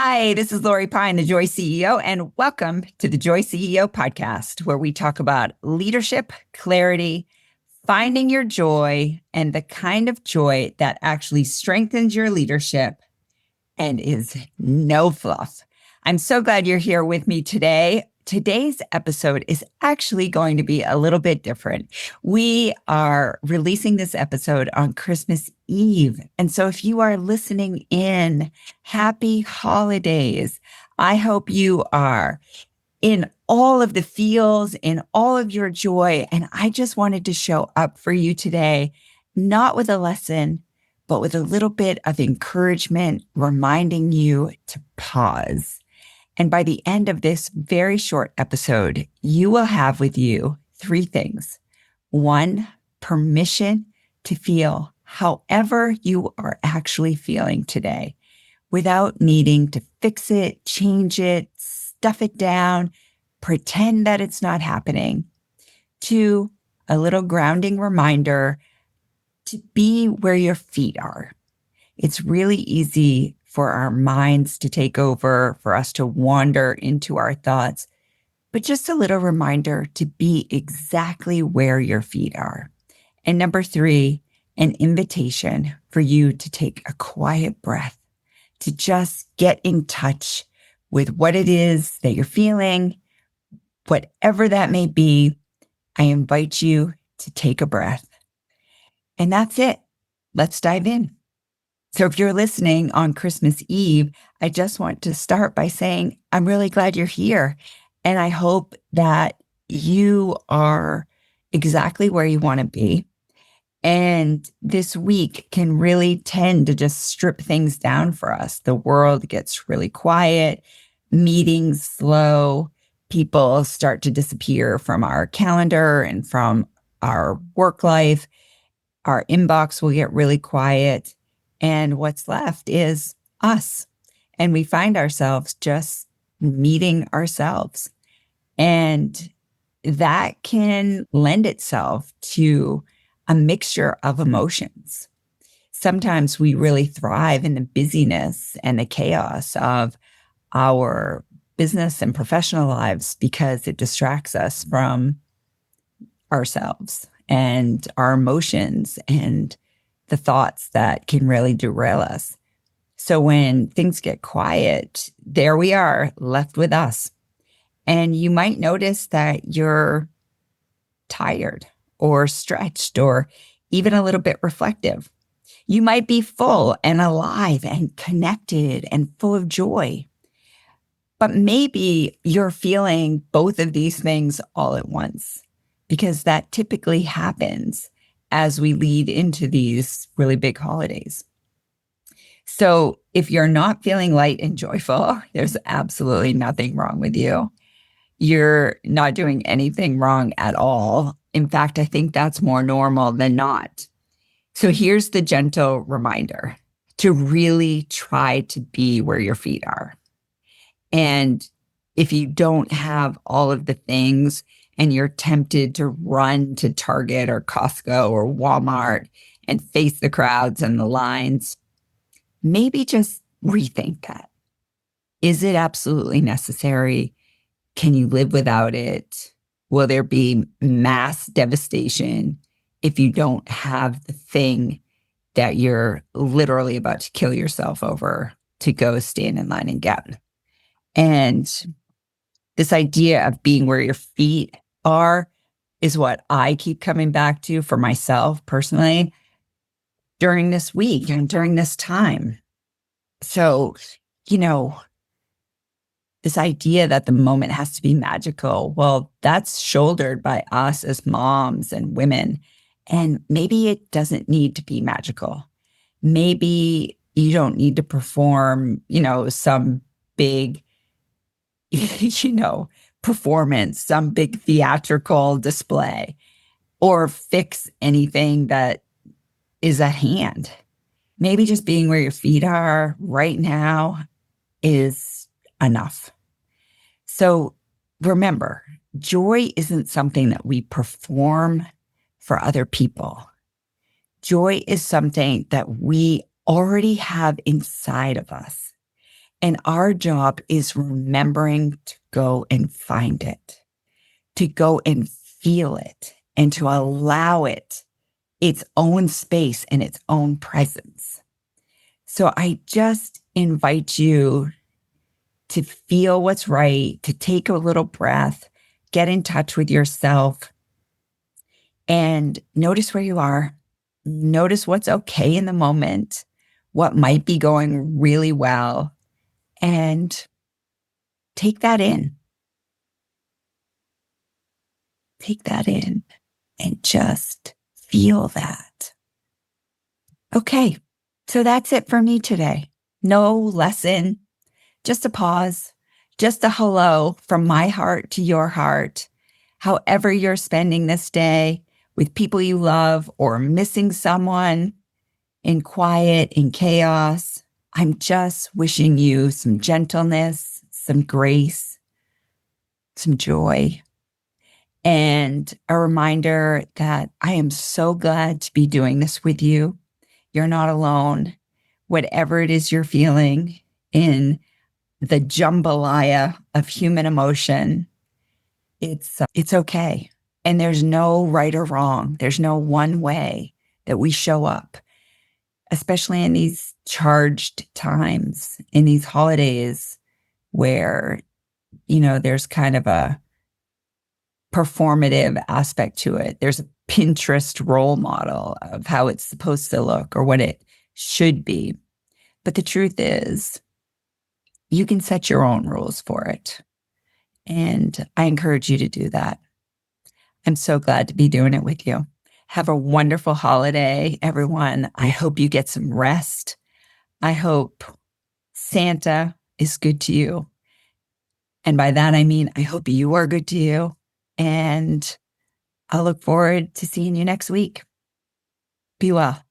Hi, this is Lori Pine, the Joy CEO, and welcome to the Joy CEO podcast, where we talk about leadership, clarity, finding your joy, and the kind of joy that actually strengthens your leadership and is no fluff. I'm so glad you're here with me today. Today's episode is actually going to be a little bit different. We are releasing this episode on Christmas Eve. And so if you are listening in, happy holidays. I hope you are in all of the feels, in all of your joy. And I just wanted to show up for you today, not with a lesson, but with a little bit of encouragement, reminding you to pause. And by the end of this very short episode, you will have with you three things. One, permission to feel however you are actually feeling today without needing to fix it, change it, stuff it down, pretend that it's not happening. Two, a little grounding reminder to be where your feet are. It's really easy for our minds to take over, for us to wander into our thoughts, but just a little reminder to be exactly where your feet are. And number three, an invitation for you to take a quiet breath, to just get in touch with what it is that you're feeling, whatever that may be. I invite you to take a breath. And that's it. Let's dive in. So if you're listening on Christmas Eve, I just want to start by saying, I'm really glad you're here. And I hope that you are exactly where you want to be. And this week can really tend to just strip things down for us. The world gets really quiet, meetings slow, people start to disappear from our calendar and from our work life. Our inbox will get really quiet. And what's left is us. And we find ourselves just meeting ourselves. And that can lend itself to a mixture of emotions. Sometimes we really thrive in the busyness and the chaos of our business and professional lives because it distracts us from ourselves and our emotions and the thoughts that can really derail us. So when things get quiet, there we are, left with us. And you might notice that you're tired or stretched or even a little bit reflective. You might be full and alive and connected and full of joy. But maybe you're feeling both of these things all at once, because that typically happens as we lead into these really big holidays. So if you're not feeling light and joyful, there's absolutely nothing wrong with you. You're not doing anything wrong at all. In fact, I think that's more normal than not. So here's the gentle reminder to really try to be where your feet are. And if you don't have all of the things and you're tempted to run to Target or Costco or Walmart and face the crowds and the lines, maybe just rethink that. Is it absolutely necessary? Can you live without it? Will there be mass devastation if you don't have the thing that you're literally about to kill yourself over to go stand in line and get? And this idea of being where your feet are is what I keep coming back to for myself personally during this week and during this time. So, this idea that the moment has to be magical, well, that's shouldered by us as moms and women. And maybe it doesn't need to be magical. Maybe you don't need to perform, some big, performance, some big theatrical display, or fix anything that is at hand. Maybe just being where your feet are right now is enough. So remember, joy isn't something that we perform for other people. Joy is something that we already have inside of us. And our job is remembering to go and find it, to go and feel it, and to allow it its own space and its own presence. So I just invite you to feel what's right, to take a little breath, get in touch with yourself, and notice where you are. Notice what's okay in the moment, what might be going really well, and take that in. Take that in and just feel that. Okay, so that's it for me today. No lesson, just a pause, just a hello from my heart to your heart. However, you're spending this day with people you love or missing someone in quiet, in chaos, I'm just wishing you some gentleness, some grace, some joy, and a reminder that I am so glad to be doing this with you. You're not alone. Whatever it is you're feeling in the jambalaya of human emotion, it's okay. And there's no right or wrong. There's no one way that we show up, especially in these charged times, in these holidays where, there's kind of a performative aspect to it. There's a Pinterest role model of how it's supposed to look or what it should be. But the truth is, you can set your own rules for it. And I encourage you to do that. I'm so glad to be doing it with you. Have a wonderful holiday, everyone. I hope you get some rest. I hope Santa is good to you. And by that, I mean, I hope you are good to you. And I'll look forward to seeing you next week. Be well.